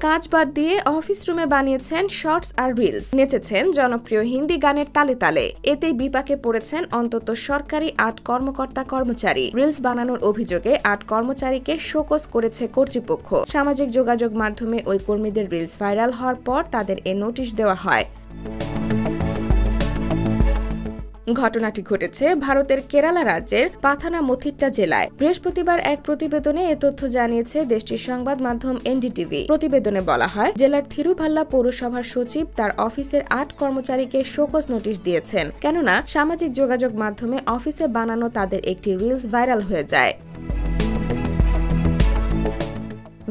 কাজ বাদ দিয়ে অফিস রুমে বানিয়েছেন শর্টস আর রিলস, নেচেছেন জনপ্রিয় হিন্দি গানের তালে তালে। এতেই বিপাকে পড়েছেন অন্তত সরকারি ৮ কর্মকর্তা-কর্মচারী। রিলস বানানোর অভিযোগে ৮ কর্মচারীকে শোকজ করেছে কর্তৃপক্ষ। সামাজিক যোগাযোগ মাধ্যমে ওই কর্মীদের রিলস ভাইরাল হওয়ার পর তাদের এ নোটিশ দেওয়া হয়। ঘটনাটি ঘটেছে ভারতের কেরালা রাজ্যের পাথানামথিট্টা জেলায়। বৃহস্পতিবার এক প্রতিবেদনে এ তথ্য জানিয়েছে দেশটির সংবাদ মাধ্যম এনডিটিভি। প্রতিবেদনে বলা হয়, জেলার থিরুভাল্লা পৌরসভার সচিব তার অফিসের ৮ কর্মচারীকে শোকজ নোটিশ দিয়েছেন, কেননা সামাজিক যোগাযোগ মাধ্যমে অফিসে বানানো তাদের একটি রিলস ভাইরাল হয়ে যায়।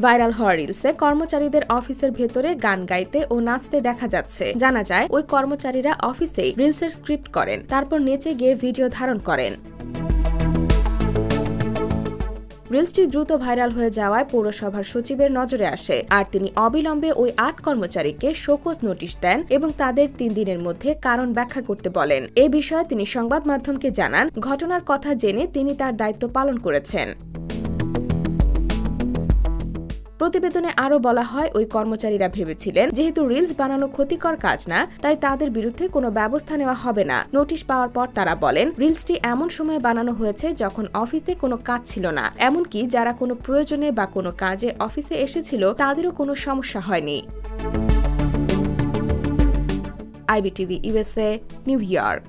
ভাইরাল হওয়া রিলসে কর্মচারীদের অফিসের ভেতরে গান গাইতে ও নাচতে দেখা যাচ্ছে। জানা যায়, ওই কর্মচারীরা অফিসেই রিলসের স্ক্রিপ্ট করেন, তারপর নেচে গিয়ে ভিডিও ধারণ করেন। রিলসটি দ্রুত ভাইরাল হয়ে যাওয়ায় পৌরসভার সচিবের নজরে আসে, আর তিনি অবিলম্বে ওই ৮ কর্মচারীকে শোকজ নোটিশ দেন এবং তাদের ৩ দিনের মধ্যে কারণ ব্যাখ্যা করতে বলেন। এ বিষয়ে তিনি সংবাদ মাধ্যমকে জানান, ঘটনার কথা জেনে তিনি তার দায়িত্ব পালন করেছেন। প্রতিবেদনে আরও বলা হয়, ওই কর্মচারীরা ভেবেছিলেন যেহেতু রিলস বানানো ক্ষতিকর কাজ না, তাই তাদের বিরুদ্ধে কোনো ব্যবস্থা নেওয়া হবে না। নোটিশ পাওয়ার পর তারা বলেন, রিলসটি এমন সময়ে বানানো হয়েছে যখন অফিসে কোনো কাজ ছিল না, এমনকি যারা কোনো প্রয়োজনে বা কোনো কাজে অফিসে এসেছিল তাদেরও কোনো সমস্যা হয়নি। IBTV USA, new York.